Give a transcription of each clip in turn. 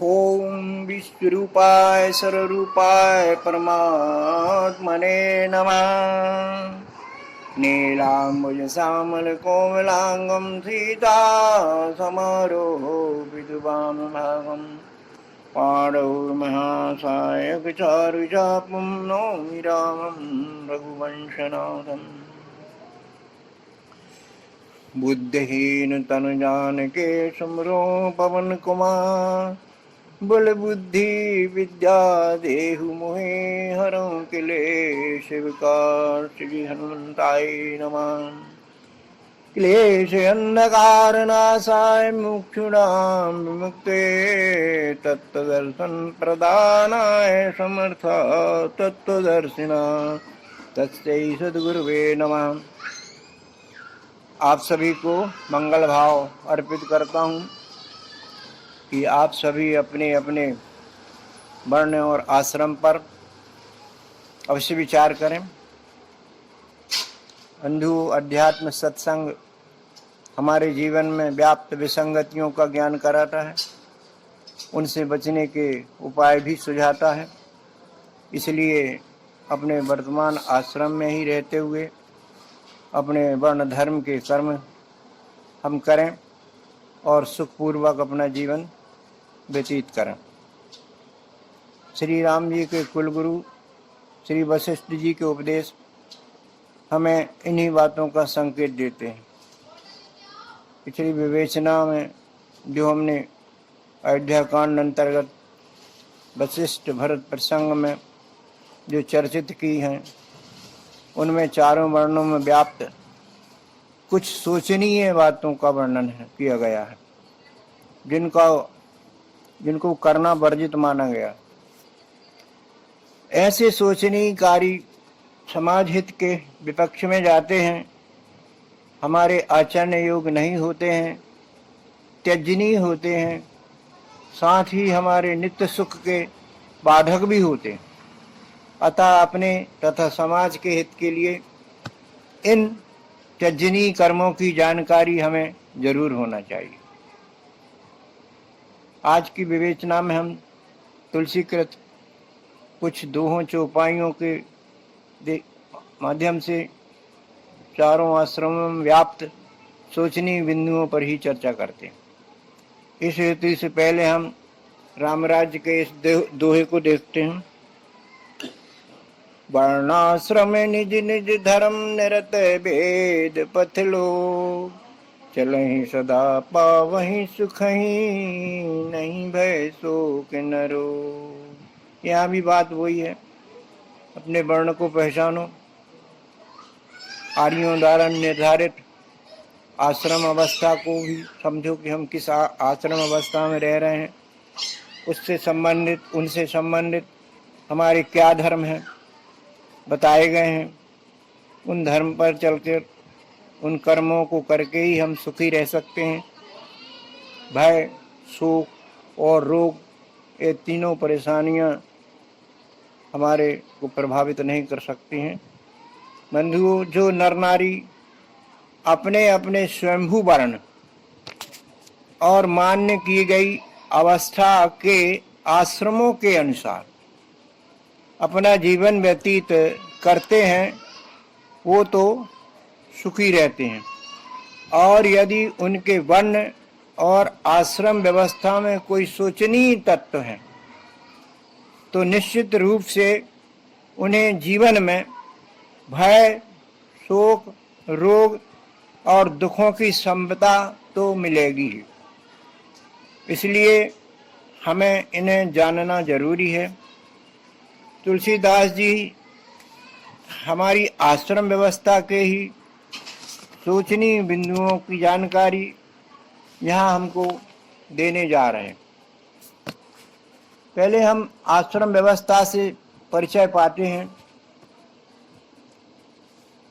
ओम विश्वरूपाय सर्वरूपाय परमात्मने नमः। नीलाम्बुजश्यामलकोमलांगं सीता समारोहो विधुवामभागं पाणौ महासायकचारुचापं नौमि रामं रघुवंशनाथम्। बुद्धिहीन तनु जानिके सुमिरो पवन कुमार। बल बुद्धि विद्या देहु मोहे हरौ क्लेश विकार। श्री हनुमंताय नमः। क्लेश अंधकार नाशाय मुक्षुणां विमुक्ते तत्वदर्शन प्रदानाय समर्थ तत्वदर्शिना तस्मै सद्गुरुवे नमः। आप सभी को मंगल भाव अर्पित करता हूँ कि आप सभी अपने अपने वर्ण और आश्रम पर अवश्य विचार करें। बंधु, अध्यात्म सत्संग हमारे जीवन में व्याप्त विसंगतियों का ज्ञान कराता है, उनसे बचने के उपाय भी सुझाता है। इसलिए अपने वर्तमान आश्रम में ही रहते हुए अपने वर्ण धर्म के कर्म हम करें और सुखपूर्वक अपना जीवन व्यतीत करें। श्री राम जी के कुलगुरु श्री वशिष्ठ जी के उपदेश हमें इन्हीं बातों का संकेत देते हैं। पिछली विवेचना में जो हमने अयोध्या कांड अंतर्गत वशिष्ठ भरत प्रसंग में जो चर्चित की हैं, उनमें चारों वर्णों में व्याप्त कुछ शोचनीय बातों का वर्णन किया गया है, जिनको करना वर्जित माना गया। ऐसे शोचनीयकारी समाज हित के विपक्ष में जाते हैं, हमारे आचरण योग्य नहीं होते हैं, त्यजनीय होते हैं, साथ ही हमारे नित्य सुख के बाधक भी होते हैं। अतः अपने तथा समाज के हित के लिए इन त्यजनीय कर्मों की जानकारी हमें जरूर होना चाहिए। आज की विवेचना में हम तुलसीकृत कुछ दोहों चौपाइयों के माध्यम से चारों आश्रमों में व्याप्त सोचनीय बिंदुओं पर ही चर्चा करते हैं। इस हेतु से पहले हम रामराज्य के इस दोहे को देखते हैं। वर्णाश्रम निज निज धर्म निरत भेद पथ लो। चलहि सदा पावहि सुखहि नहीं भय शोक नरो। यहाँ भी बात वही है, अपने वर्ण को पहचानो। आर्यों द्वारा निर्धारित आश्रम अवस्था को भी समझो कि हम किस आश्रम अवस्था में रह रहे हैं, उससे संबंधित उनसे संबंधित हमारे क्या धर्म हैं बताए गए हैं। उन धर्म पर चलकर उन कर्मों को करके ही हम सुखी रह सकते हैं। भय, शोक और रोग, ये तीनों परेशानियां हमारे को प्रभावित नहीं कर सकती हैं। बंधुओं, जो नर नारी अपने अपने स्वयंभू वर्ण और मान्य की गई अवस्था के आश्रमों के अनुसार अपना जीवन व्यतीत करते हैं, वो तो सुखी रहते हैं। और यदि उनके वर्ण और आश्रम व्यवस्था में कोई शोचनीय तत्व है तो निश्चित रूप से उन्हें जीवन में भय, शोक, रोग और दुखों की संपदा तो मिलेगी ही। इसलिए हमें इन्हें जानना जरूरी है। तुलसीदास जी हमारी आश्रम व्यवस्था के ही सोचनीय बिंदुओं की जानकारी यहाँ हमको देने जा रहे हैं। पहले हम आश्रम व्यवस्था से परिचय पाते हैं।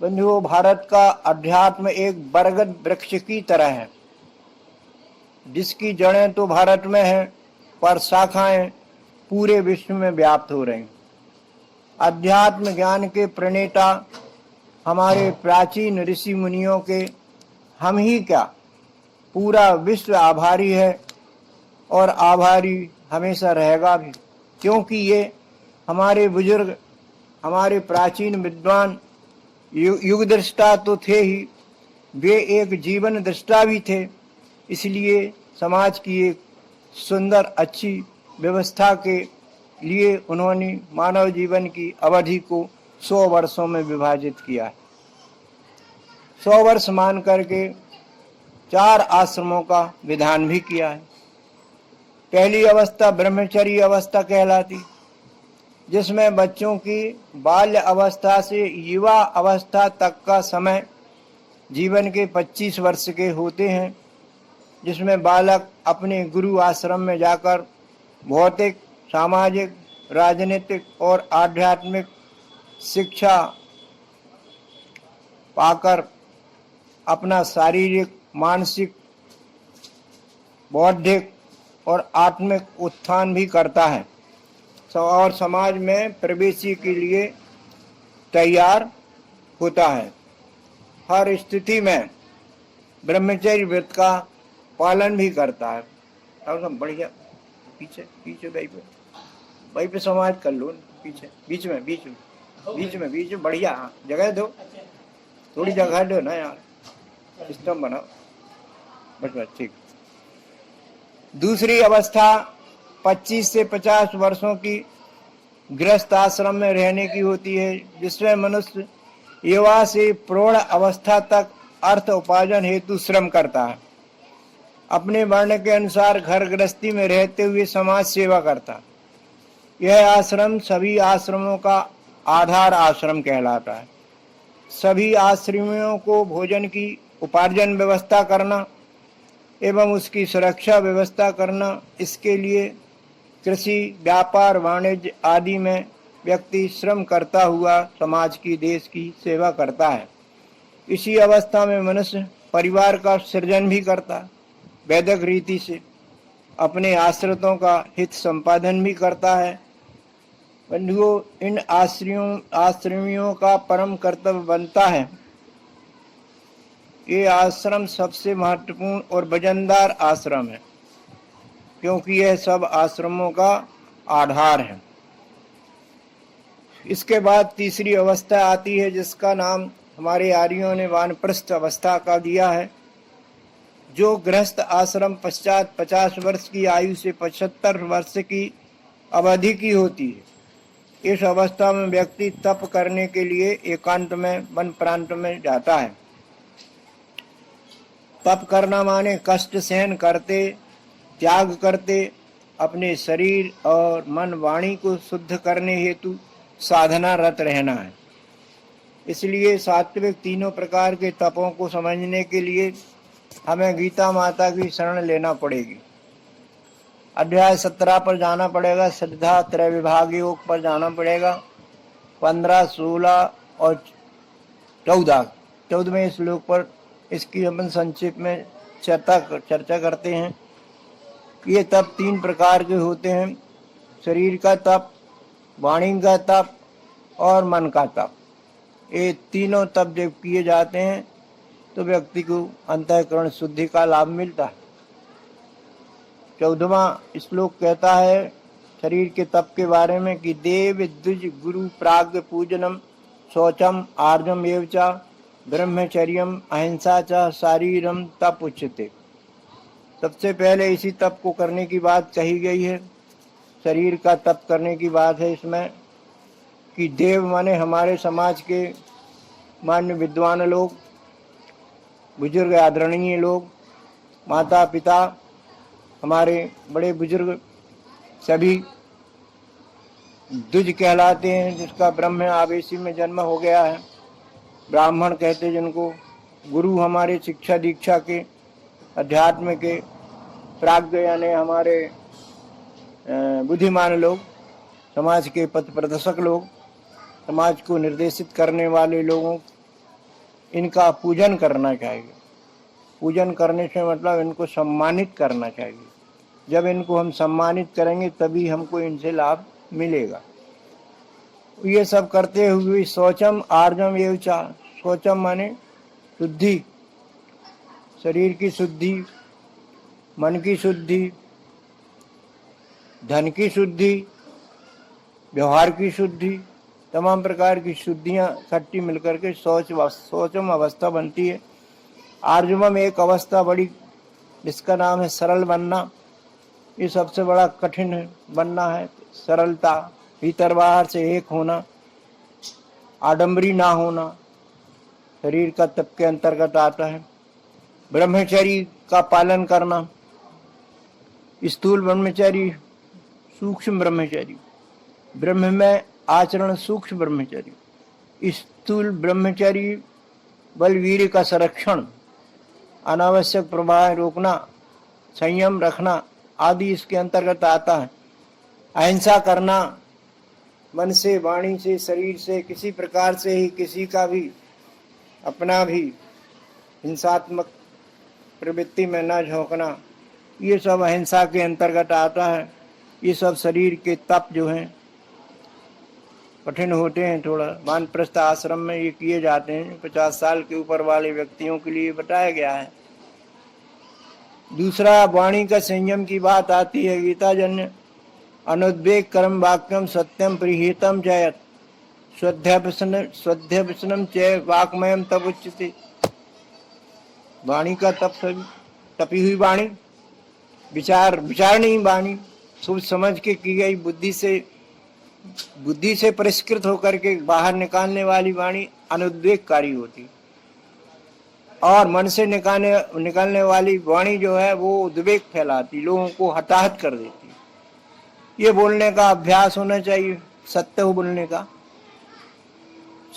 बंधुओं, भारत का अध्यात्म एक बरगद वृक्ष की तरह है, जिसकी जड़ें तो भारत में हैं पर शाखाएं पूरे विश्व में व्याप्त हो रही। अध्यात्म ज्ञान के प्रणेता हमारे प्राचीन ऋषि मुनियों के हम ही क्या पूरा विश्व आभारी है और आभारी हमेशा रहेगा भी, क्योंकि ये हमारे बुजुर्ग, हमारे प्राचीन विद्वान युग दृष्टा तो थे ही, वे एक जीवन दृष्टा भी थे। इसलिए समाज की एक सुंदर अच्छी व्यवस्था के लिए उन्होंने मानव जीवन की अवधि को 100 वर्षों में विभाजित किया है। 100 वर्ष मान करके 4 आश्रमों का विधान भी किया है। पहली अवस्था ब्रह्मचर्य अवस्था कहलाती, जिसमें बच्चों की बाल्य अवस्था से युवा अवस्था तक का समय जीवन के 25 वर्ष के होते हैं, जिसमें बालक अपने गुरु आश्रम में जाकर भौतिक, सामाजिक, राजनीतिक और आध्यात्मिक शिक्षा पाकर अपना शारीरिक, मानसिक, बौद्धिक और आत्मिक उत्थान भी करता है और समाज में प्रवेश के लिए तैयार होता है। हर स्थिति में ब्रह्मचर्य व्रत का पालन भी करता है। और बढ़िया पीछे पीछे भाई पे समाज कर लो, पीछे बीच में बढ़िया जगह दो, थोड़ी जगह दो ना यार, सिस्टम बनाओ, बस ठीक। दूसरी अवस्था 25 से 50 वर्षों की गृहस्थ आश्रम में रहने की होती है, जिसमें मनुष्य युवा से प्रौढ़ अवस्था तक अर्थ उपार्जन हेतु श्रम करता है। अपने वर्ण के अनुसार घर गृहस्थी में रहते हुए समाज सेवा करता है। यह आश्रम सभी आश्रमों का आधार आश्रम कहलाता है। सभी आश्रमियों को भोजन की उपार्जन व्यवस्था करना एवं उसकी सुरक्षा व्यवस्था करना, इसके लिए कृषि, व्यापार, वाणिज्य आदि में व्यक्ति श्रम करता हुआ समाज की, देश की सेवा करता है। इसी अवस्था में मनुष्य परिवार का सृजन भी करता है, वैदिक रीति से अपने आश्रितों का हित संपादन भी करता है। बंधुओं, इन आश्रमियों का परम कर्तव्य बनता है, ये आश्रम सबसे महत्वपूर्ण और वजनदार आश्रम है, क्योंकि यह सब आश्रमों का आधार है। इसके बाद तीसरी अवस्था आती है, जिसका नाम हमारे आर्यों ने वानप्रस्थ अवस्था का दिया है, जो गृहस्थ आश्रम पश्चात 50 वर्ष की आयु से 75 वर्ष की अवधि की होती है। इस अवस्था में व्यक्ति तप करने के लिए एकांत में वन प्रांत में जाता है। तप करना माने कष्ट सहन करते, त्याग करते, अपने शरीर और मन वाणी को शुद्ध करने हेतु साधना रत रहना है। इसलिए सात्विक तीनों प्रकार के तपों को समझने के लिए हमें गीता माता की शरण लेना पड़ेगी। अध्याय 17 पर जाना पड़ेगा, श्रद्धा त्रय विभाग योग पर जाना पड़ेगा। 15, 16 और 14वें श्लोक पर इसकी अपन संक्षेप में चर्चा करते हैं। ये तप 3 प्रकार के होते हैं, शरीर का तप, वाणी का तप और मन का तप। ये तीनों तप जब किए जाते हैं तो व्यक्ति को अंतःकरण शुद्धि का लाभ मिलता है। 14वां श्लोक कहता है शरीर के तप के बारे में कि देव द्विज गुरु प्राग्ञ पूजनम शौचम आर्जम एव च ब्रह्मचर्यम अहिंसा च शारीरम तप उच्यते। सबसे पहले इसी तप को करने की बात कही गई है, शरीर का तप करने की बात है इसमें कि देव माने हमारे समाज के मान्य विद्वान लोग, बुजुर्ग आदरणीय लोग, माता पिता, हमारे बड़े बुजुर्ग सभी द्विज कहलाते हैं, जिसका ब्रह्म आवेशी में जन्म हो गया है। ब्राह्मण कहते जिनको, गुरु हमारे शिक्षा दीक्षा के, अध्यात्म के, प्राज्ञ यानी हमारे बुद्धिमान लोग, समाज के पथ प्रदर्शक लोग, समाज को निर्देशित करने वाले लोगों, इनका पूजन करना चाहिए। पूजन करने से मतलब इनको सम्मानित करना चाहिए। जब इनको हम सम्मानित करेंगे तभी हमको इनसे लाभ मिलेगा। ये सब करते हुए शौचम आर्जम एव च, शौचम माने शुद्धि, शरीर की शुद्धि, मन की शुद्धि, धन की शुद्धि, व्यवहार की शुद्धि, तमाम प्रकार की शुद्धियां इकट्ठी मिलकर के सोचम अवस्था बनती है। आर्जवम एक अवस्था बड़ी, जिसका नाम है सरल बनना। ये सबसे बड़ा कठिन है, बनना है। सरलता, भीतर बाहर से एक होना, आडंबरी ना होना, शरीर का तप के अंतर्गत आता है। ब्रह्मचर्य का पालन करना, स्थूल ब्रह्मचर्य, सूक्ष्म ब्रह्मचर्य, ब्रह्म में आचरण सूक्ष्म ब्रह्मचर्य, स्थूल ब्रह्मचर्य बलवीर का संरक्षण, अनावश्यक प्रवाह रोकना, संयम रखना आदि इसके अंतर्गत आता है। अहिंसा करना, मन से, वाणी से, शरीर से किसी प्रकार से ही किसी का भी, अपना भी हिंसात्मक प्रवृत्ति में न झोंकना, ये सब अहिंसा के अंतर्गत आता है। ये सब शरीर के तप जो हैं कठिन होते हैं थोड़ा। वानप्रस्थ आश्रम में ये किए जाते हैं, 50 साल के ऊपर वाले व्यक्तियों के लिए बताया गया है। दूसरा, वाणी का संयम की बात आती है। गीताजन्य अनुद्वेग कर्म वाक्यम सत्यम प्रिहितम जयत स्वध्यवसनम च वाक्मयम तप उच्यते। वाणी का तप, सभी तपी हुई वाणी, विचारणी वाणी, सोच समझ के की गई, बुद्धि से परिष्कृत होकर के बाहर निकालने वाली वाणी अनुद्वेगकारी होती, और मन से निकालने वाली वाणी जो है वो उद्वेग फैलाती, लोगों को हताहत कर देती। ये बोलने का अभ्यास होना चाहिए, सत्य हो बोलने का,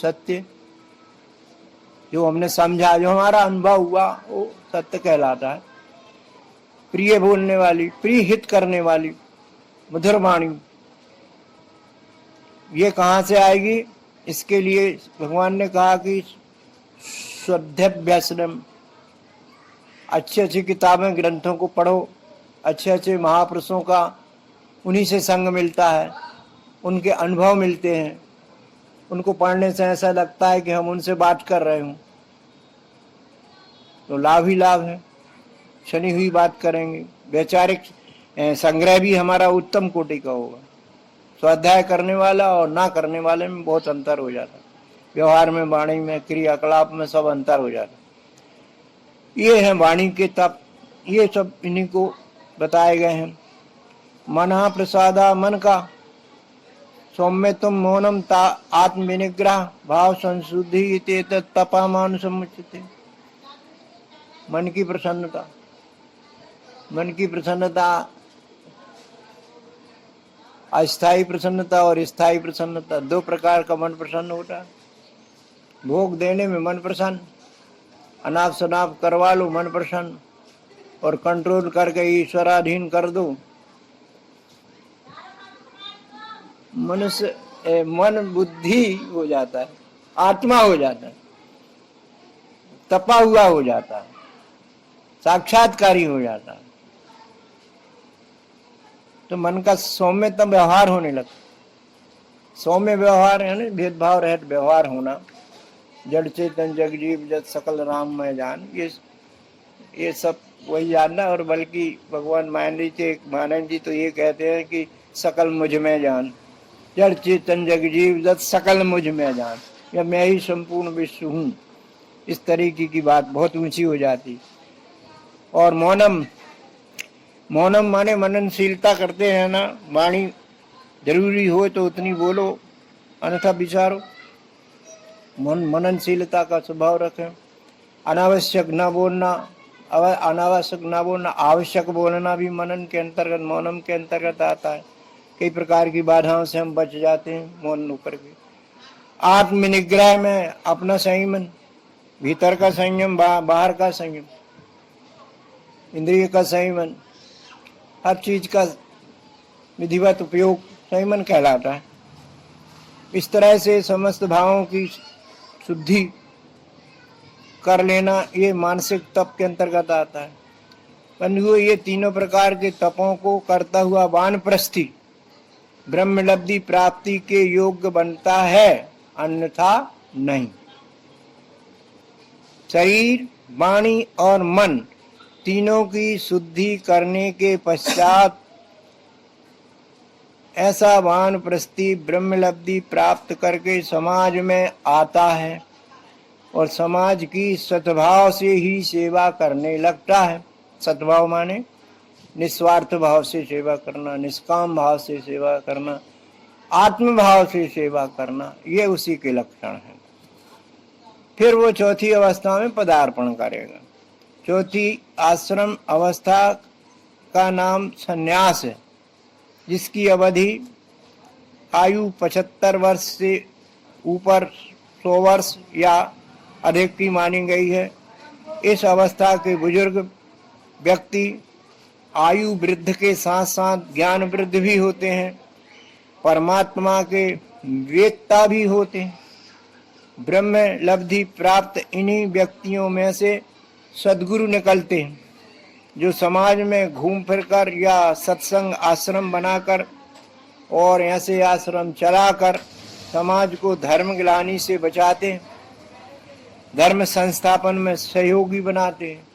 सत्य जो हमने समझा, जो हमारा अनुभव हुआ, वो सत्य कहलाता है। प्रिय बोलने वाली, प्रिय हित करने वाली मधुर वाणी, ये कहाँ से आएगी? इसके लिए भगवान ने कहा कि स्वाध्याभ्यासनम, अच्छी अच्छी किताबें, ग्रंथों को पढ़ो, अच्छे अच्छे महापुरुषों का उन्हीं से संग मिलता है, उनके अनुभव मिलते हैं। उनको पढ़ने से ऐसा लगता है कि हम उनसे बात कर रहे हों, तो लाभ ही लाभ है। शनि हुई बात करेंगे, वैचारिक संग्रह भी हमारा उत्तम कोटि का होगा। स्वाध्याय करने वाला और ना करने वाले में बहुत अंतर हो जाता है। व्यवहार में, वाणी में, क्रियाकलाप में सब अंतर हो जाता है। ये है वाणी के तप, ये सब इन्हीं को बताए गए हैं। मना प्रसादा, मन का सौम्य तुम मौनम ता आत्म विनिग्रह भाव संशुद्धि तपा मान समुचित। मन की प्रसन्नता, मन की प्रसन्नता, अस्थायी प्रसन्नता और स्थायी प्रसन्नता, दो प्रकार का मन प्रसन्न होता है। भोग देने में मन प्रसन्न, अनाप शनाप करवा लो मन प्रसन्न, और कंट्रोल करके ईश्वराधीन कर दो, मनुष्य मन बुद्धि हो जाता है, आत्मा हो जाता है, तपा हुआ हो जाता है, साक्षात्कारी हो जाता है। तो मन का सौम्यतम व्यवहार होने लगता। सौम्य व्यवहार है ना, भेदभाव रहित व्यवहार होना। जड़ चेतन जग जीव जत सकल राम मैं जान, ये सब वही जानना। और बल्कि भगवान मानंद जी तो ये कहते हैं कि सकल मुझ में जान, जड़ चेतन जग जीव जत सकल मुझ में जान, या मैं ही संपूर्ण विश्व हूँ। इस तरीके की बात बहुत ऊंची हो जाती। और मौनम, मौनम माने मननशीलता करते हैं ना। वाणी जरूरी हो तो उतनी बोलो, अन्यथा विचारो। मननशीलता का स्वभाव रखें। अनावश्यक न बोलना, अनावश्यक न बोलना, आवश्यक बोलना भी मनन के अंतर्गत, मौनम के अंतर्गत आता है। कई प्रकार की बाधाओं से हम बच जाते हैं मौन होकर के। आत्मनिग्रह में अपना संयमन, भीतर का संयम, बाहर का संयम, इंद्रिय का संयमन, हर चीज का विधिवत उपयोग संयमन कहलाता है। इस तरह से समस्त भावों की शुद्धि कर लेना, ये मानसिक तप के अंतर्गत आता है। बंधुओं, ये तीनों प्रकार के तपों को करता हुआ वानप्रस्थी ब्रह्मलब्धि प्राप्ति के योग्य बनता है, अन्यथा नहीं। शरीर, वाणी और मन तीनों की शुद्धि करने के पश्चात ऐसा वानप्रस्थी ब्रह्मलब्धि प्राप्त करके समाज में आता है और समाज की सद्भाव से ही सेवा करने लगता है। सद्भाव माने निस्वार्थ भाव से सेवा करना, निष्काम भाव से सेवा करना, आत्म भाव से सेवा करना, ये उसी के लक्षण हैं। फिर वो चौथी अवस्था में पदार्पण करेगा। चौथी आश्रम अवस्था का नाम संन्यास है, जिसकी अवधि आयु 75 वर्ष से ऊपर 100 वर्ष या अधिक की मानी गई है। इस अवस्था के बुजुर्ग व्यक्ति आयु वृद्ध के साथ साथ ज्ञान वृद्ध भी होते हैं, परमात्मा के वेत्ता भी होते हैं। ब्रह्म लब्धि प्राप्त इन्हीं व्यक्तियों में से सद्गुरु निकलते हैं, जो समाज में घूम फिरकर या सत्संग आश्रम बनाकर और ऐसे आश्रम चलाकर समाज को धर्म ग्लानि से बचाते हैं, धर्म संस्थापन में सहयोगी बनाते हैं।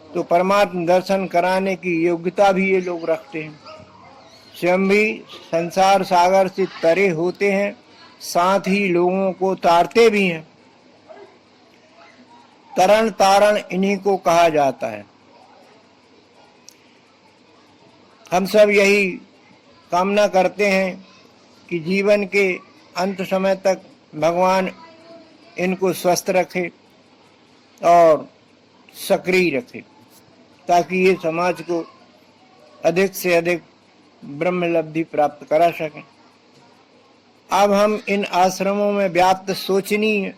तो परमात्मा दर्शन कराने की योग्यता भी ये लोग रखते हैं। स्वयं भी संसार सागर से तरे होते हैं, साथ ही लोगों को तारते भी हैं। तरण तारण इन्हीं को कहा जाता है। हम सब यही कामना करते हैं कि जीवन के अंत समय तक भगवान इनको स्वस्थ रखे और सक्रिय रखे, ताकि ये समाज को अधिक से अधिक ब्रह्मलब्धि प्राप्त करा सकें। अब हम इन आश्रमों में व्याप्त सोचनीय,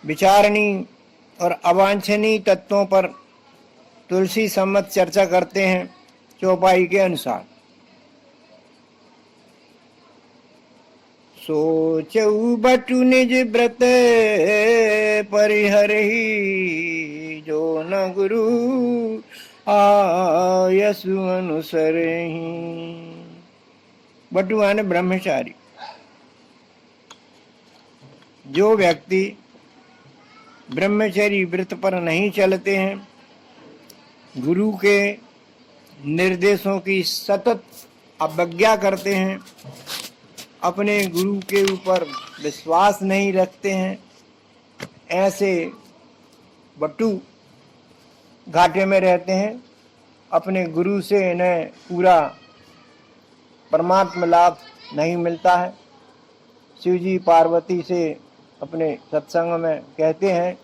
विचारणीय और अवांछनीय तत्वों पर तुलसी सम्मत चर्चा करते हैं चौपाई के अनुसार। सोचऊ बटु निज व्रत परिहरहि, जो न गुरु आयसु अनुसरहि। बटु माने ब्रह्मचारी। जो व्यक्ति ब्रह्मचर्य व्रत पर नहीं चलते हैं, गुरु के निर्देशों की सतत अवज्ञा करते हैं, अपने गुरु के ऊपर विश्वास नहीं रखते हैं, ऐसे बट्टू घाटे में रहते हैं। अपने गुरु से इन्हें पूरा परमात्मा लाभ नहीं मिलता है। शिव जी पार्वती से अपने सत्संग में कहते हैं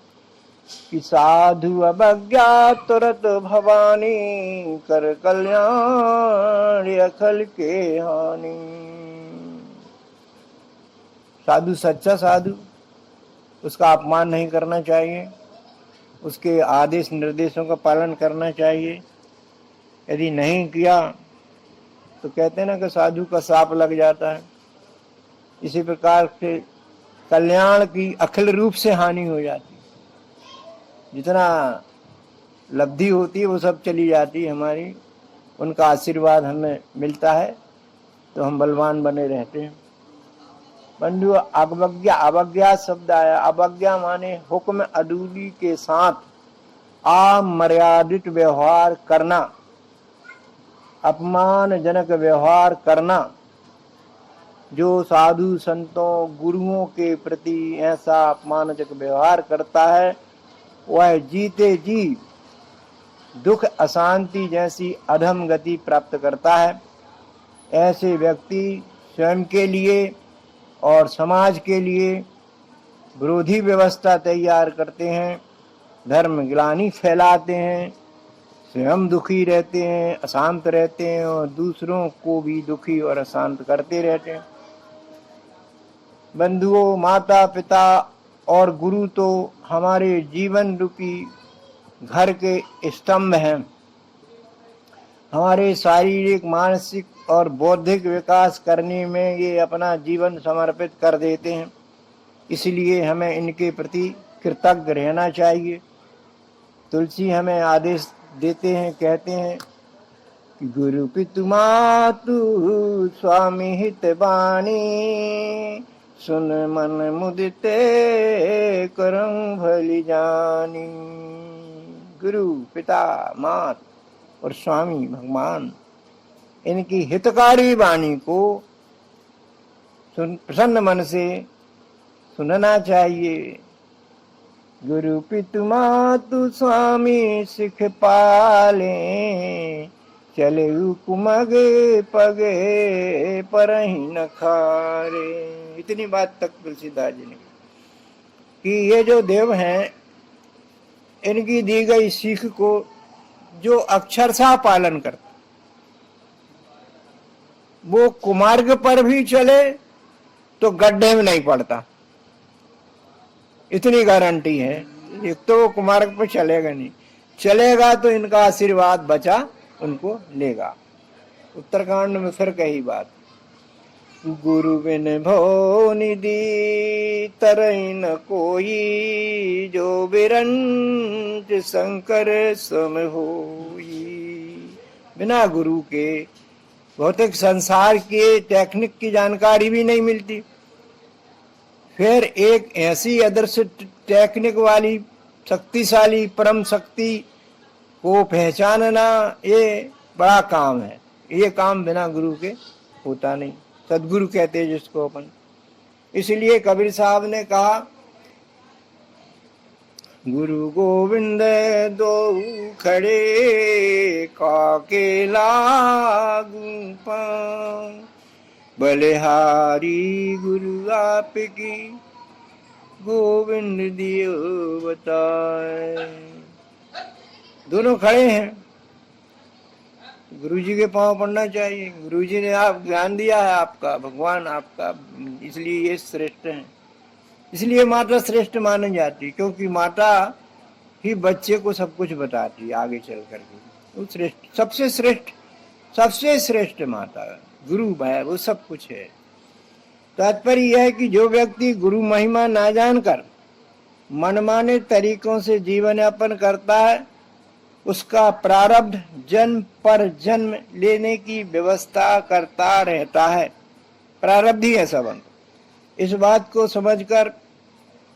कि साधु अवज्ञा तुरत भवानी, कर कल्याण अखल के हानि। साधु सच्चा साधु, उसका अपमान नहीं करना चाहिए, उसके आदेश निर्देशों का पालन करना चाहिए। यदि नहीं किया तो कहते हैं ना कि साधु का साप लग जाता है। इसी प्रकार से कल्याण की अखिल रूप से हानि हो जाती है। जितना लब्धि होती है वो सब चली जाती है हमारी। उनका आशीर्वाद हमें मिलता है तो हम बलवान बने रहते हैं। बंधु, अवज्ञा, अवज्ञा शब्द आया। अवज्ञा माने हुक्म अदूली के साथ अमर्यादित व्यवहार करना, अपमानजनक व्यवहार करना। जो साधु संतों गुरुओं के प्रति ऐसा अपमानजनक व्यवहार करता है, वह जीते जी दुख अशांति जैसी अधम गति प्राप्त करता है। ऐसे व्यक्ति स्वयं के लिए और समाज के लिए विरोधी व्यवस्था तैयार करते हैं, धर्म ग्लानि फैलाते हैं, स्वयं दुखी रहते हैं, अशांत रहते हैं और दूसरों को भी दुखी और अशांत करते रहते हैं। बंधुओं, माता पिता और गुरु तो हमारे जीवन रूपी घर के स्तंभ हैं। हमारे शारीरिक, मानसिक और बौद्धिक विकास करने में ये अपना जीवन समर्पित कर देते हैं। इसलिए हमें इनके प्रति कृतज्ञ रहना चाहिए। तुलसी हमें आदेश देते हैं, कहते हैं कि गुरु पितु मातु स्वामी हित बानी, सुन मन मुदिते करम भली जानी। गुरु, पिता, मात और स्वामी भगवान इनकी हितकारी वाणी को प्रसन्न मन से सुनना चाहिए। गुरु पितु मातु स्वामी सिख पाले, चले कुमगे पगे परहि न खारे। इतनी बात तक तुलसीदास जी ने कि ये जो देव हैं, इनकी दी गई सीख को जो अक्षरशः पालन करता, वो कुमार्ग पर भी चले तो गड्ढे में नहीं पड़ता, इतनी गारंटी है। एक तो वो कुमार्ग पर चलेगा नहीं, चलेगा तो इनका आशीर्वाद बचा उनको लेगा। उत्तरकांड में फिर कही बात, गुरु बिन भो निधि तरई न कोई, जो बिरंच शंकर सम होई। बिना गुरु के भौतिक संसार के टेक्निक की जानकारी भी नहीं मिलती। फिर एक ऐसी अदृश्य टेक्निक वाली शक्तिशाली परम शक्ति को पहचानना, ये बड़ा काम है। ये काम बिना गुरु के होता नहीं, सदगुरु कहते हैं जिसको अपन। इसलिए कबीर साहब ने कहा, गुरु गोविंद दो खड़े, काके लागू पांव, बलिहारी गुरु आपकी, गोविंद दियो बताए। दोनों खड़े हैं, गुरु जी के पांव पड़ना चाहिए। गुरु जी ने आप ज्ञान दिया है, आपका भगवान आपका, इसलिए ये श्रेष्ठ है। इसलिए माता श्रेष्ठ मानी जाती, क्योंकि माता ही बच्चे को सब कुछ बताती आगे चल करके। वो श्रेष्ठ, सबसे श्रेष्ठ माता गुरु है, वो सब कुछ है। तात्पर्य यह है कि जो व्यक्ति गुरु महिमा ना जानकर मनमाने तरीकों से जीवन यापन करता है, उसका प्रारब्ध जन्म पर जन्म लेने की व्यवस्था करता रहता है। प्रारब्ध ही है सब। इस बात को समझकर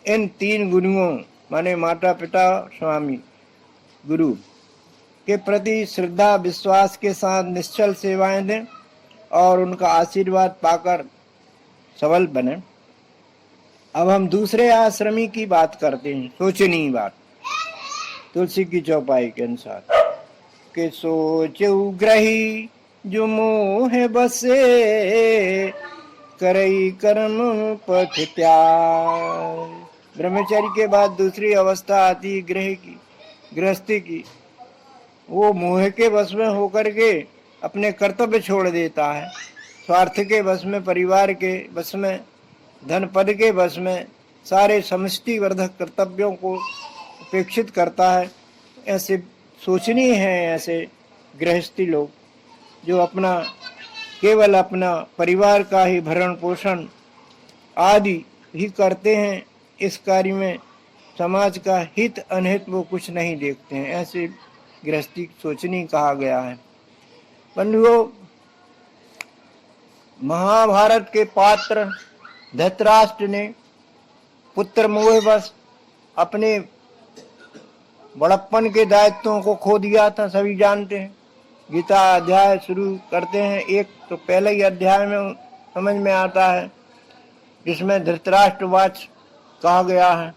इन तीन गुरुओं माने माता पिता स्वामी गुरु के प्रति श्रद्धा विश्वास के साथ निश्चल सेवाएं दें और उनका आशीर्वाद पाकर सबल बने। अब हम दूसरे आश्रमी की बात करते हैं, सोचनीय बात, तुलसी की चौपाई के अनुसार के सोचऊ ग्रही जो मोह बसे, करई कर्म पथ त्याग। ब्रह्मचर्य के बाद दूसरी अवस्था आती है ग्रह की, गृहस्थी की। वो मोह के वश में होकर के अपने कर्तव्य छोड़ देता है, स्वार्थ के वश में, परिवार के वश में, धन पद के वश में सारे समष्टि वर्धक कर्तव्यों को उपेक्षित करता है। ऐसे सोचनीय है ऐसे गृहस्थी लोग जो अपना केवल अपना परिवार का ही भरण पोषण आदि ही करते हैं। इस कार्य में समाज का हित अनहित वो कुछ नहीं देखते हैं। ऐसे गृहस्थी सोचनीय कहा गया है। बंधुओं, महाभारत के पात्र धृतराष्ट्र ने पुत्र मोहवश अपने बड़प्पन के दायित्वों को खो दिया था, सभी जानते हैं। गीता अध्याय शुरू करते हैं एक, तो पहले ही अध्याय में समझ में आता है, जिसमें धृतराष्ट्रवाच कहा गया है।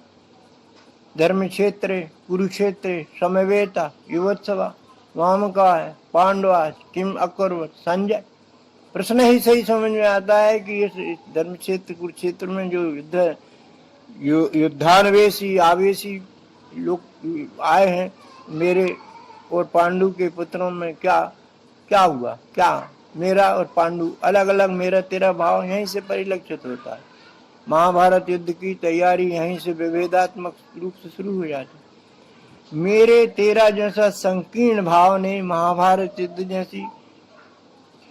धर्म क्षेत्र कुरुक्षेत्र समवेता युवत्सवा वामका है पांडवास किम अकुर्वत संजय। प्रश्न ही सही समझ में आता है कि इस धर्म क्षेत्र कुरुक्षेत्र में जो युद्धानवेशी आवेशी लोग आए हैं, मेरे और पांडु के पुत्रों में क्या हुआ, क्या मेरा और पांडु अलग अलग, मेरा तेरा भाव यहीं से परिलक्षित होता है। महाभारत युद्ध की तैयारी यहीं से विभेदात्मक रूप से शुरू हो जाती। मेरे तेरा जैसा संकीर्ण भाव ने महाभारत युद्ध जैसी,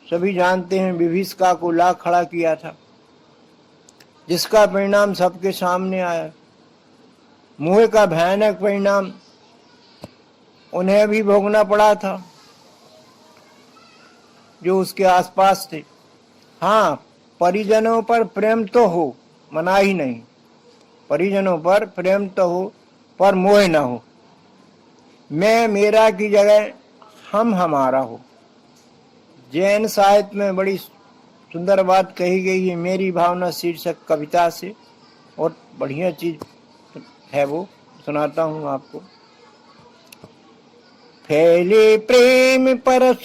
सभी जानते हैं, विभीषिका को ला खड़ा किया था, जिसका परिणाम सबके सामने आया। मोह का भयानक परिणाम उन्हें भी भोगना पड़ा था जो उसके आसपास थे। हाँ, परिजनों पर प्रेम तो हो, मना ही नहीं, परिजनों पर प्रेम तो हो पर मोह न हो। मैं मेरा की जगह हम हमारा हो। जैन साहित्य में बड़ी सुंदर बात कही गई है, मेरी भावना शीर्षक कविता से, और बढ़िया चीज है वो, सुनाता हूँ आपको। फैले प्रेम परस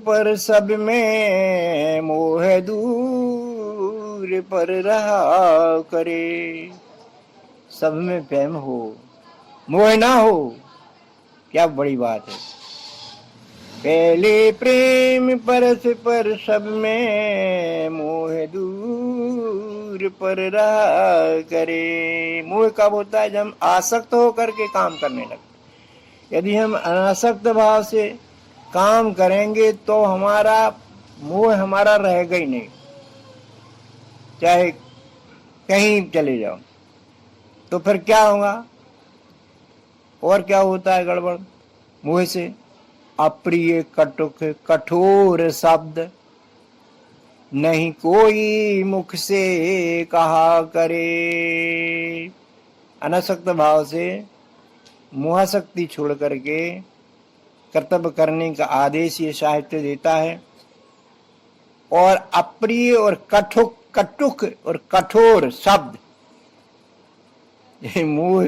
पर सब में, मोह दूर पर रहा करे। सब में प्रेम हो, मोह ना हो, क्या बड़ी बात है। पहले प्रेम परस पर सब में, मोह दूर पर रहा करे। मोह कब होता है? जब हम आसक्त होकर के काम करने लगते। यदि हम अनासक्त भाव से काम करेंगे तो हमारा मोह हमारा रहेगा ही नहीं, चाहे कहीं चले जाओ। तो फिर क्या होगा? और क्या होता है गड़बड़ मोह से? अप्रिय कटुक कठोर शब्द, नहीं कोई मुख से कहा करे। अनासक्त भाव से मोहासक्ति छोड़ करके कर्तव्य करने का आदेश ये साहित्य देता है। और अप्रिय और कटुक और कठोर शब्द, ये मोह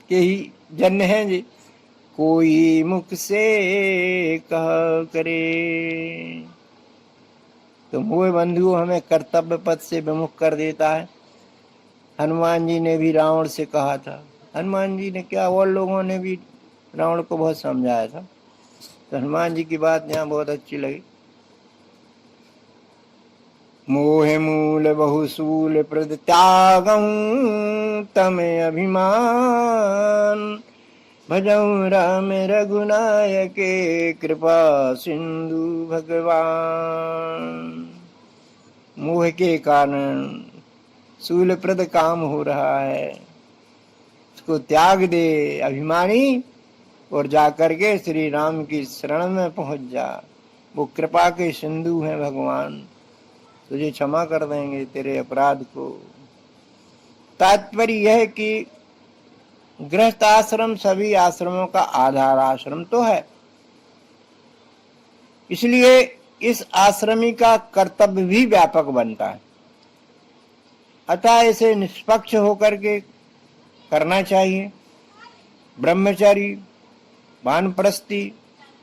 के ही जन्य हैं जी। कोई मुख से कहा करे। तो मोह बंधु हमें कर्तव्य पथ से विमुख कर देता है। हनुमान जी ने भी रावण से कहा था, हनुमान जी ने क्या, और लोगों ने भी रावण को बहुत समझाया था। तो हनुमान जी की बात यहाँ बहुत अच्छी लगी। मोह मूल बहुसूल प्रद त्यागं, तमें अभिमान भजऊ राम रघुनायक कृपा सिंधु भगवान। मोह के कारण शूलप्रद काम हो रहा है, उसको त्याग दे अभिमानी, और जाकर के श्री राम की शरण में पहुंच जा। वो कृपा के सिंधु हैं भगवान, तुझे क्षमा कर देंगे तेरे अपराध को। तात्पर्य यह है कि गृहस्थ आश्रम सभी आश्रमों का आधार आश्रम तो है, इसलिए इस आश्रमी का कर्तव्य भी व्यापक बनता है। अतः इसे निष्पक्ष होकर के करना चाहिए। ब्रह्मचारी, वानप्रस्थी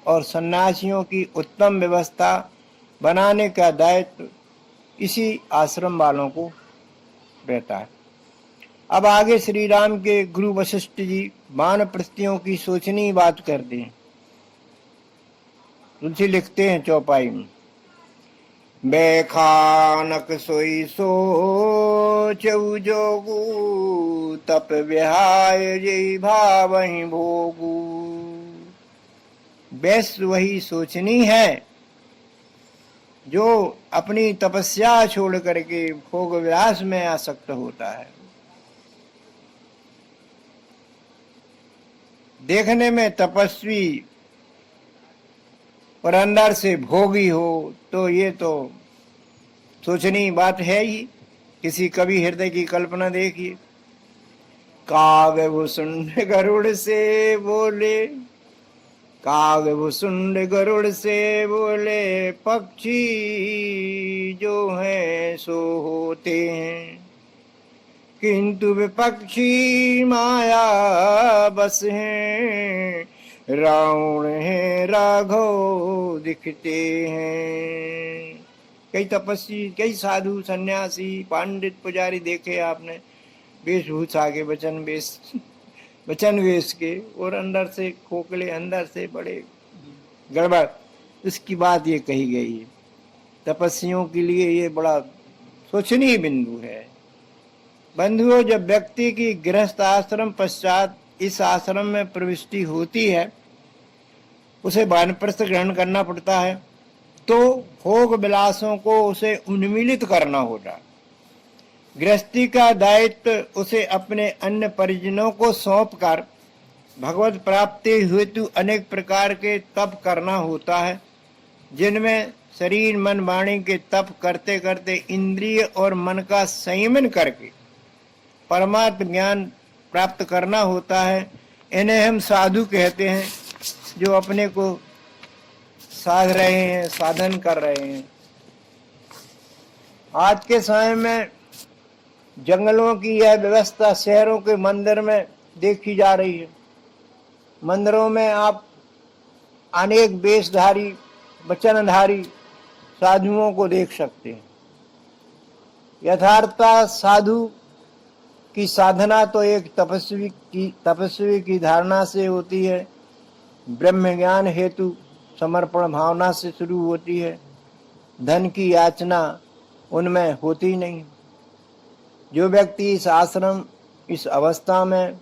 और सन्यासियों की उत्तम व्यवस्था बनाने का दायित्व इसी आश्रम वालों को रहता है। अब आगे श्री राम के गुरु वशिष्ठ जी वानप्रस्थियों की सोचनीय बात करते हैं। तुलसी लिखते हैं चौपाई में, बैखानक सोई सोचऊ जोगू, तप विहाय जय भावहि भोगू। बेस वही सोचनी है जो अपनी तपस्या छोड़ करके भोग विलास में आसक्त होता है। देखने में तपस्वी और अंदर से भोगी हो तो ये तो सोचनी बात है ही। किसी कवि हृदय की कल्पना देखिए, काग भुसुंड गरुड़ से बोले, काग भुसुंड गरुड़ से बोले, पक्षी जो हैं सो होते हैं, किंतु विपक्षी माया बस हैं, रावण है राघव दिखते हैं। कई तपस्वी, कई साधु सन्यासी पंडित पुजारी देखे आपने, वेशभूषा के वचन वेश के, और अंदर से खोखले, अंदर से बड़े गड़बड़। इसकी बात ये कही गई है। तपस्वियों के लिए ये बड़ा सोचनीय बिंदु है। बंधुओं, जब व्यक्ति की गृहस्थ आश्रम पश्चात इस आश्रम में प्रविष्टि होती है, उसे वानप्रस्थ ग्रहण करना पड़ता है, तो भोग विलासों को उसे उन्मीलित करना होता। गृहस्थी का दायित्व उसे अपने अन्य परिजनों को सौंपकर भगवत प्राप्ति हेतु अनेक प्रकार के तप करना होता है, जिनमें शरीर मन वाणी के तप करते करते इंद्रिय और मन का संयमन करके परमात्म ज्ञान प्राप्त करना होता है। इन्हें हम साधु कहते हैं, जो अपने को साध रहे हैं, साधन कर रहे हैं। आज के समय में जंगलों की यह व्यवस्था शहरों के मंदिर में देखी जा रही है। मंदिरों में आप अनेक वेशधारी, वचनधारी साधुओं को देख सकते हैं। यथार्थता साधु की साधना तो एक तपस्वी की धारणा से होती है, ब्रह्म ज्ञान हेतु समर्पण भावना से शुरू होती है। धन की याचना उनमें होती नहीं। जो व्यक्ति इस आश्रम, इस अवस्था में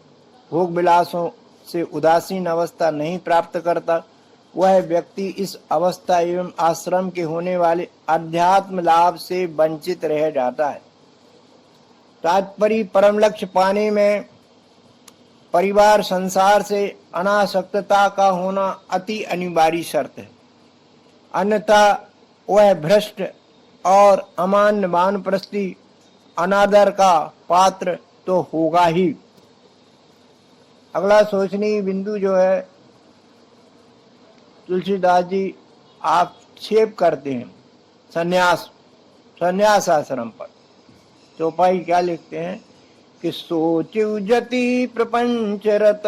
भोग विलासों से उदासीन अवस्था नहीं प्राप्त करता, वह व्यक्ति इस अवस्था एवं आश्रम के होने वाले अध्यात्म लाभ से वंचित रह जाता है। तात्पर्य परम लक्ष्य पाने में परिवार संसार से अनासक्तता का होना अति अनिवार्य शर्त है, अन्यथा वह भ्रष्ट और अमान्य वानप्रस्थी अनादर का पात्र तो होगा ही। अगला सोचनीय बिंदु जो है, तुलसीदास जी आक्षेप करते हैं संन्यास आश्रम पर। चौपाई क्या लिखते हैं कि सोचु जति प्रपंच रत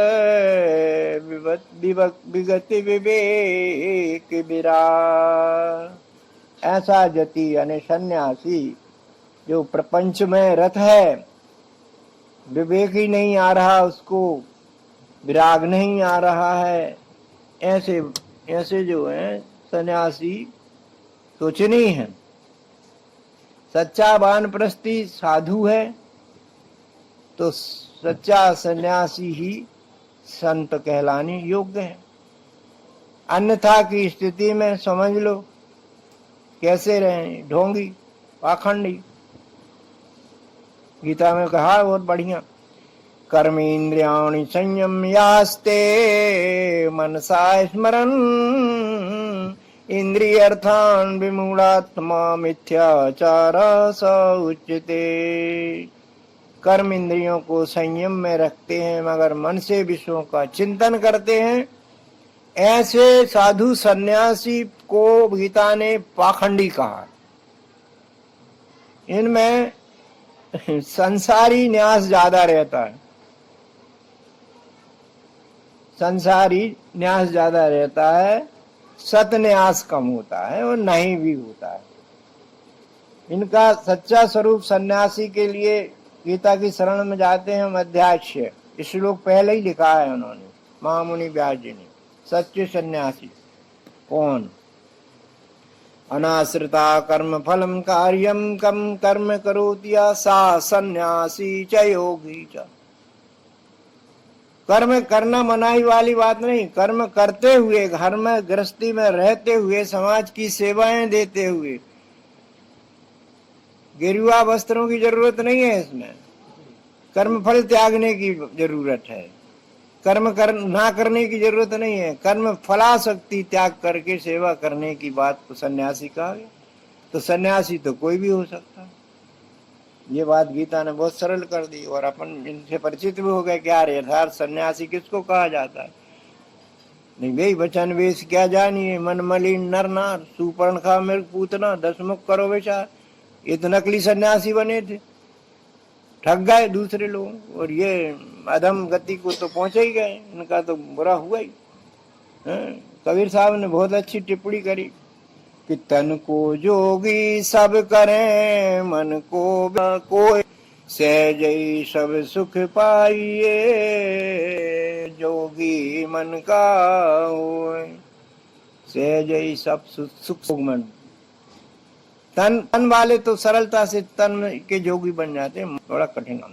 विगत विवेक विरा। ऐसा जति यानी सन्यासी जो प्रपंच में रत है, विवेक ही नहीं आ रहा उसको, विराग नहीं आ रहा है, ऐसे जो है सन्यासी सोचनीय है। सच्चा वानप्रस्थी साधु है तो सच्चा सन्यासी ही संत कहलाने योग्य है। अन्यथा की स्थिति में समझ लो कैसे रहे, ढोंगी, पाखंडी। गीता में कहा बहुत बढ़िया, कर्मेन्द्रियाणि संयम्यास्ते मनसा स्मरन् इंद्रियर्थान् विमूढ़ात्मा मिथ्याचार स उच्यते। कर्म इंद्रियों को संयम में रखते हैं मगर मन से विषयों का चिंतन करते हैं, ऐसे साधु सन्यासी को गीता ने पाखंडी कहा। इनमें संसारी न्यास ज्यादा रहता है, संसारी न्यास ज्यादा रहता है, सत न्यास कम होता है और नहीं भी होता है। इनका सच्चा स्वरूप सन्यासी के लिए गीता की शरण में जाते हैं हम। अध्याय श्लोक पहले ही लिखा है उन्होंने, महामुनि व्यास जी ने। सच्चे सन्यासी कौन? अनाश्रिता कर्म फलम कार्यम कम कर्म करोति सा सन्यासी च योगी च। कर्म करना मनाही वाली बात नहीं, कर्म करते हुए, घर में गृहस्थी में रहते हुए, समाज की सेवाएं देते हुए। गेरुआ वस्त्रों की जरूरत नहीं है इसमें, कर्म फल त्यागने की जरूरत है। कर्म ना करने की जरूरत नहीं है, कर्म फलाशक्ति त्याग करके सेवा करने की बात को सन्यासी कहा गया। तो सन्यासी तो कोई भी हो सकता है। ये बात गीता ने बहुत सरल कर दी और अपन इनसे परिचित भी हो गए। क्या यथार्थ सन्यासी किसको कहा जाता है? नहीं भाई, वचन वेश क्या जानिए, मन मलिन नर नार, सुपर्ण खा मृग पूतना, 10 मुख करो विचार। ये तो नकली सन्यासी बने थे, ठग गए दूसरे लोग और ये अधम गति को तो पहुंचे ही गए। इनका तो बुरा हुआ ही। कबीर साहब ने बहुत अच्छी टिप्पणी करी कि तन को जोगी सब करें, मन को कोई सहजई सब सुख पाइए, जोगी मन का होए सहजई सब सुख मन। तन वाले तो सरलता से तन के जोगी बन जाते हैं, बड़ा कठिन काम।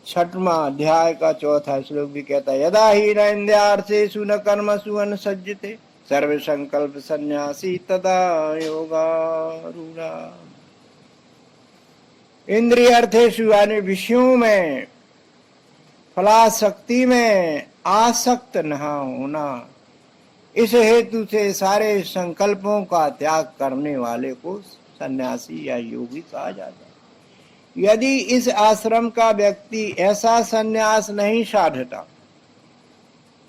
6वां अध्याय का 4था श्लोक भी कहता है, यदा ही नैन्द्यार्थेषु न कर्मसु अनुसज्जते सर्व संकल्प सन्यासी तदा योगारूढ़ा। इंद्रिय अर्थेषु यानी विषयों में, फलाशक्ति में आसक्त न होना, इस हेतु से सारे संकल्पों का त्याग करने वाले को सन्यासी या योगी कहा जाता है। यदि इस आश्रम का व्यक्ति ऐसा सन्यास नहीं साधता,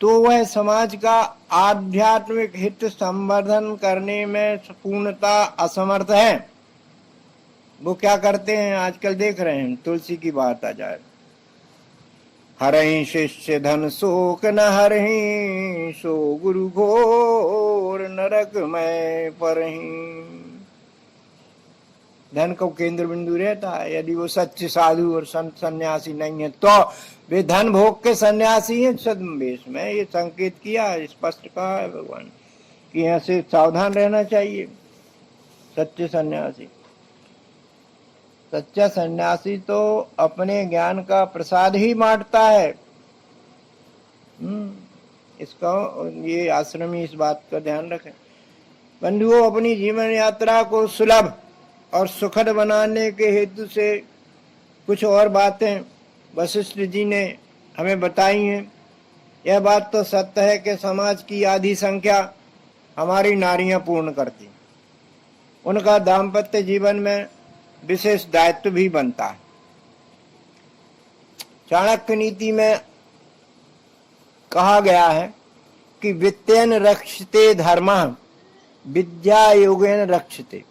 तो वह समाज का आध्यात्मिक हित संवर्धन करने में पूर्णतः असमर्थ है। वो क्या करते हैं आजकल देख रहे हैं, तुलसी की बात आ जाए, हरहि शिष्य धन शोक न हरहि, सो गुरु घोर नरक में परहि। धन को केंद्र बिंदु रहता है, यदि वो सच्चे साधु और संत सन्यासी नहीं है तो वे धन भोग के सन्यासी हैं छद्मवेश में। ये संकेत किया, स्पष्ट कहा है भगवान कि यहाँ से सावधान रहना चाहिए। सच्चे सन्यासी, सच्चा सन्यासी तो अपने ज्ञान का प्रसाद ही बांटता है। इसका ये आश्रमी इस बात का ध्यान रखें। बंधुओं, अपनी जीवन यात्रा को सुलभ और सुखद बनाने के हेतु से कुछ और बातें वशिष्ठ जी ने हमें बताई हैं। यह बात तो सत्य है कि समाज की आधी संख्या हमारी नारियां पूर्ण करती, उनका दाम्पत्य जीवन में विशेष दायित्व भी बनता है। चाणक्य नीति में कहा गया है कि वित्तेन रक्षते धर्मः विद्या योगेन रक्षते।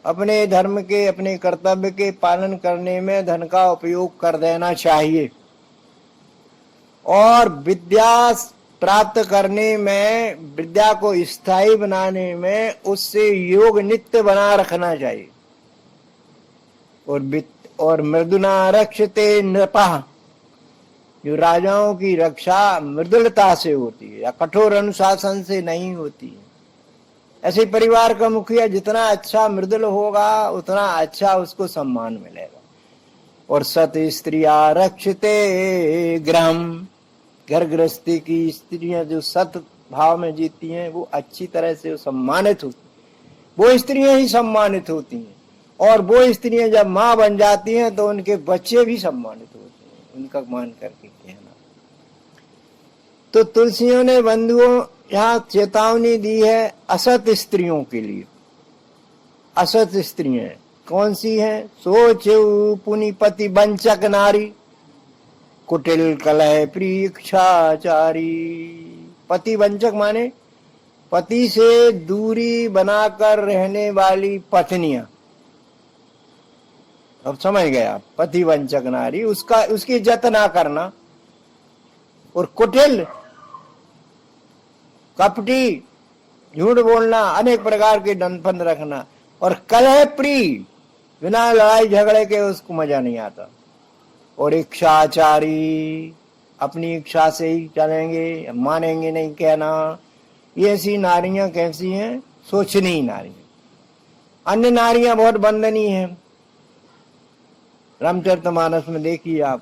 अपने धर्म के, अपने कर्तव्य के पालन करने में धन का उपयोग कर देना चाहिए, और विद्या प्राप्त करने में, विद्या को स्थायी बनाने में उससे योग नित्य बना रखना चाहिए। और मृदुना रक्षते नृपः, जो राजाओं की रक्षा मृदुलता से होती है या कठोर अनुशासन से नहीं होती है। ऐसे परिवार का मुखिया जितना अच्छा मृदुल होगा उतना अच्छा उसको सम्मान मिलेगा। और सत स्त्रिया रक्षते गृहम्, घर गृहस्थी की स्त्रियां जो सत भाव में जीती हैं वो अच्छी तरह से सम्मानित होती, वो स्त्रियां ही सम्मानित होती हैं। और वो स्त्रियां जब माँ बन जाती हैं तो उनके बच्चे भी सम्मानित होते हैं, उनका मान करके कहना। तो तुलसियों ने बंधुओं यहाँ चेतावनी दी है असत स्त्रियों के लिए। असत स्त्रियां कौन सी हैं? सोच पुनिपति वंचक नारी, कुटिल कलह प्रिय इच्छाचारी। पति वंचक माने पति से दूरी बनाकर रहने वाली पत्नियां। अब समझ गया, पति वंचक नारी, उसकी इज्जत ना करना। और कुटिल, कपटी, झूठ बोलना, अनेक प्रकार के डनपन रखना। और कलह प्रिय, बिना लड़ाई झगड़े के उसको मजा नहीं आता। और इच्छाचारी, अपनी इच्छा से ही चलेंगे, मानेंगे नहीं कहना। ये ऐसी नारियां कैसी हैं? सोचनी नारियां। अन्य नारियां बहुत बंदनीय हैं। रामचरितमानस में देखिए आप,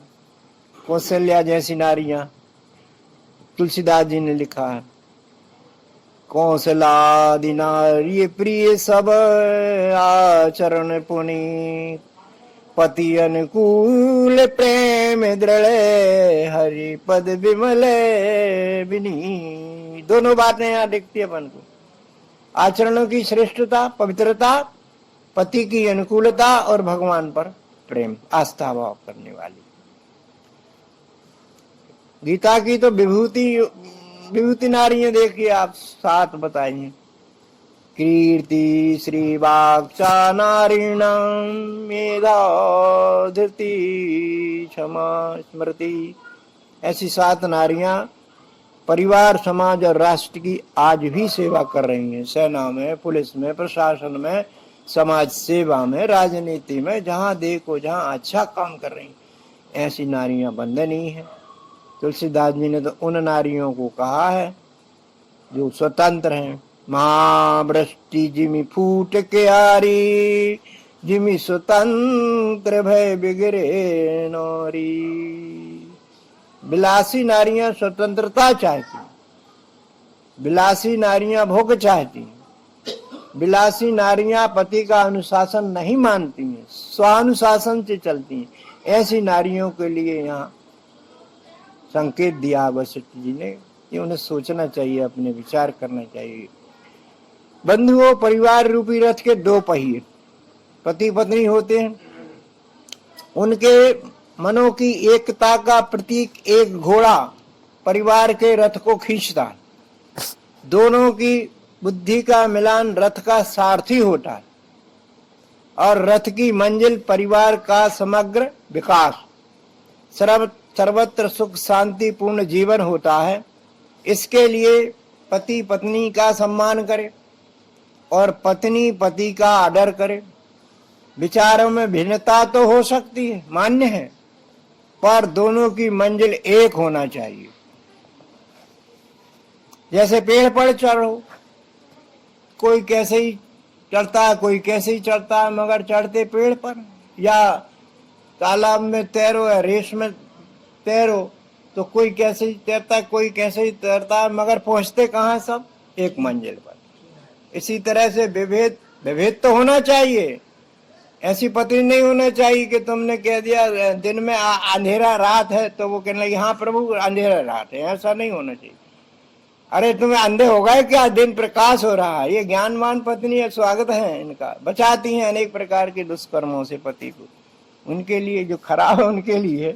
कौशल्या जैसी नारियां, तुलसीदास जी ने लिखा है, कौशलादि नारी प्रिय सब आचरण पुनीत, पति अनुकूल प्रेम दृढ़ हरि पद विमल विनीत। दोनों बातें यहाँ दिखती है अपन को। आचरणों की श्रेष्ठता, पवित्रता, पति की अनुकूलता और भगवान पर प्रेम, आस्था भाव करने वाली। गीता की तो विभूति नारियां देखिए आप, 7 बताइए। कीर्ति श्री वाक्चा नारीणां, मेधा धृति क्षमा स्मृति। ऐसी 7 नारियां परिवार, समाज और राष्ट्र की आज भी सेवा कर रही हैं। सेना में, पुलिस में, प्रशासन में, समाज सेवा में, राजनीति में, जहां देखो जहां अच्छा काम कर रही हैं। ऐसी नारियां वंदनीय हैं। तुलसीदास जी ने तो उन नारियों को कहा है जो स्वतंत्र हैं। महावृष्टि जिमि फूट के आरी, जिमि स्वतंत्र भय बिगड़े नारी। विलासी नारियां स्वतंत्रता चाहती, विलासी नारियां भोग चाहती, विलासी नारियां पति का अनुशासन नहीं मानती हैं, स्वानुशासन से चलती हैं। ऐसी नारियों के लिए यहाँ संकेत दिया वशिष्ठ जी ने। ये उन्हें सोचना चाहिए, अपने विचार करना चाहिए। बंधुओं, परिवार रूपी रथ के 2 पहिए पति पत्नी होते हैं। उनके मनों की एकता का प्रतीक एक घोड़ा परिवार के रथ को खींचता है। दोनों की बुद्धि का मिलान रथ का सारथी होता है और रथ की मंजिल परिवार का समग्र विकास, सर्वत्र सुख शांति पूर्ण जीवन होता है। इसके लिए पति पत्नी का सम्मान करे और पत्नी पति का आदर करे। विचारों में भिन्नता तो हो सकती है, मान्य है, पर दोनों की मंजिल एक होना चाहिए। जैसे पेड़ पर चढ़ो, कोई कैसे ही चढ़ता है, कोई कैसे ही चढ़ता है, मगर चढ़ते पेड़ पर। या तालाब में तैरो या रेस में तैरो तो कोई कैसे ही तैरता है, कोई कैसे ही तैरता है, मगर पहुंचते कहाँ सब? एक मंजिल पर। इसी तरह से विभेद तो होना चाहिए। ऐसी पत्नी नहीं होना चाहिए कि तुमने कह दिया दिन में अंधेरा रात है तो वो कहने लगी हाँ प्रभु अंधेरा रात है। ऐसा नहीं होना चाहिए। अरे तुम्हें अंधे हो गए क्या? दिन प्रकाश हो रहा है। ये ज्ञानवान पत्नी है, स्वागत है इनका। बचाती हैं अनेक प्रकार के दुष्कर्मों से पति को। उनके लिए जो खराब है उनके लिए।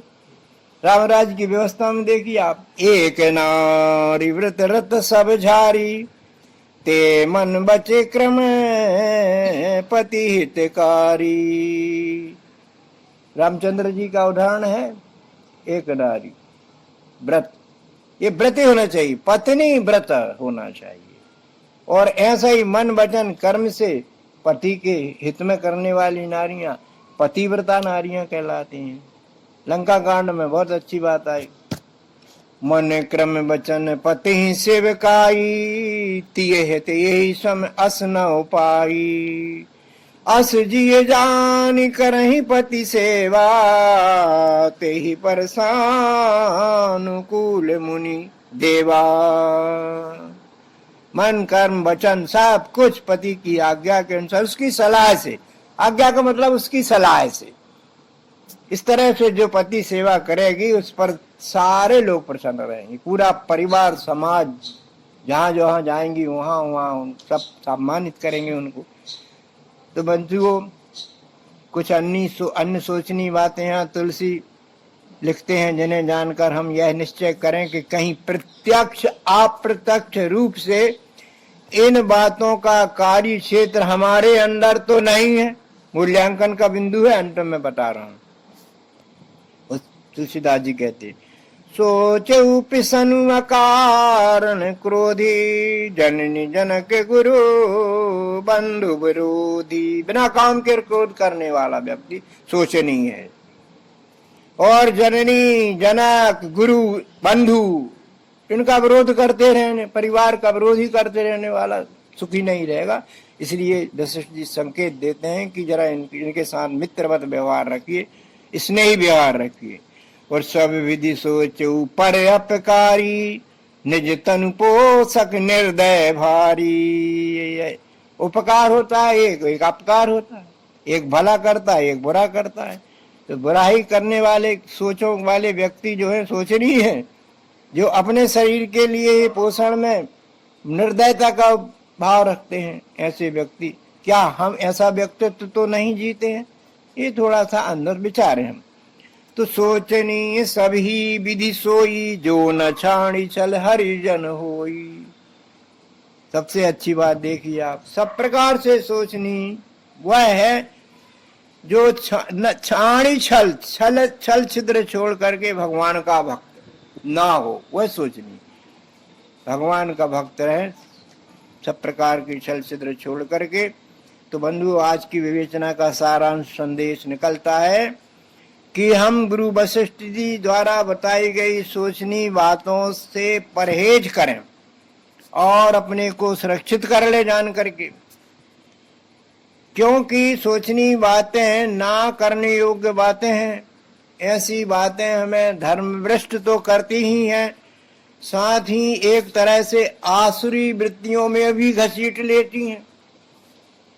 रामराज की व्यवस्था में देखिए आप, एक नारी व्रत रत सब झारी, ते मन बचे क्रम पति हितकारी। रामचंद्र जी का उदाहरण है एक नारी व्रत। ये व्रत होना चाहिए, पत्नी व्रत होना चाहिए। और ऐसा ही मन वचन कर्म से पति के हित में करने वाली नारियां पतिव्रता नारियां कहलाती हैं। लंका कांड में बहुत अच्छी बात आई। मन क्रम वचन पति सेवकाई, तिये हित यही सम अस न उपाई। अस जिये जान करहि पति सेवा, ते ही परसानुकूल मुनि देवा। मन कर्म वचन सब कुछ पति की आज्ञा के अनुसार, उसकी सलाह से। आज्ञा का मतलब उसकी सलाह से। इस तरह से जो पति सेवा करेगी उस पर सारे लोग प्रसन्न रहेंगे। पूरा परिवार समाज जहां जहां जाएंगी वहां वहां सब सम्मानित करेंगे उनको। तो बंधुओं, कुछ अन्य सोचनी बातें हैं तुलसी लिखते हैं, जिन्हें जानकर हम यह निश्चय करें कि कहीं प्रत्यक्ष अप्रत्यक्ष रूप से इन बातों का कार्य क्षेत्र हमारे अंदर तो नहीं है। मूल्यांकन का बिंदु है, अंत में बता रहा हूं। तुलसीदास जी कहते, सोचऊ पिसनु अकारण क्रोधी, जननी जनक गुरु बंधु विरोधी। बिना काम के क्रोध करने वाला व्यक्ति सोचनीय है। और जननी जनक गुरु बंधु इनका विरोध करते रहने, परिवार का विरोध ही करते रहने वाला सुखी नहीं रहेगा। इसलिए वशिष्ठ जी संकेत देते हैं कि जरा इनके साथ मित्रवत व्यवहार रखिए, स्नेही व्यवहार रखिए। और सब विधि सोच ऊपर अपकारी, निज तनु पोषक निर्दय भारी। उपकार होता है एक अपकार होता है। एक भला करता है, एक बुरा करता है। तो बुराई करने वाले सोचों वाले व्यक्ति जो है सोचनीय है, जो अपने शरीर के लिए पोषण में निर्दयता का भाव रखते हैं, ऐसे व्यक्ति, क्या हम ऐसा व्यक्तित्व तो नहीं जीते हैं? ये थोड़ा सा अंदर विचार है हम। तो सोचनीय सभी विधि सोई, जो न छाणी छल हरिजन होई। सबसे अच्छी बात देखिए आप, सब प्रकार से सोचनी वह है जो छाणी छल छिद्र छोड़ करके भगवान का भक्त ना हो, वह सोचनी। भगवान का भक्त रहे सब प्रकार की छल छिद्र छोड़ करके। तो बंधु, आज की विवेचना का सारांश संदेश निकलता है कि हम गुरु वशिष्ठ जी द्वारा बताई गई सोचनी बातों से परहेज करें और अपने को सुरक्षित कर ले जान करके। क्योंकि सोचनी बातें ना करने योग्य बातें हैं। ऐसी बातें हमें धर्मभ्रष्ट तो करती ही हैं, साथ ही एक तरह से आसुरी वृत्तियों में भी घसीट लेती हैं।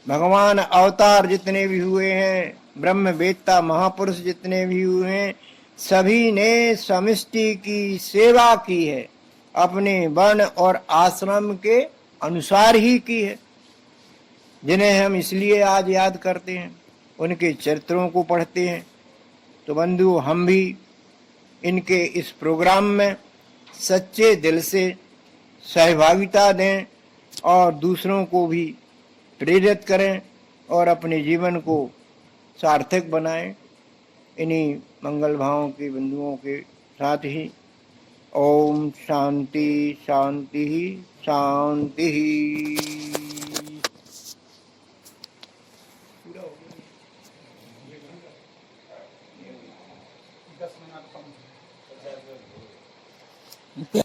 भगवान अवतार जितने भी हुए हैं, ब्रह्म वेत्ता महापुरुष जितने भी हुए हैं, सभी ने समष्टि की सेवा की है, अपने वर्ण और आश्रम के अनुसार ही की है, जिन्हें हम इसलिए आज याद करते हैं, उनके चरित्रों को पढ़ते हैं। तो बंधु, हम भी इनके इस प्रोग्राम में सच्चे दिल से सहभागिता दें और दूसरों को भी प्रेरित करें और अपने जीवन को सार्थक बनाएं। इन्हीं मंगल भावों के बिंदुओं के साथ ही ओम शांति शांति शांति। क्या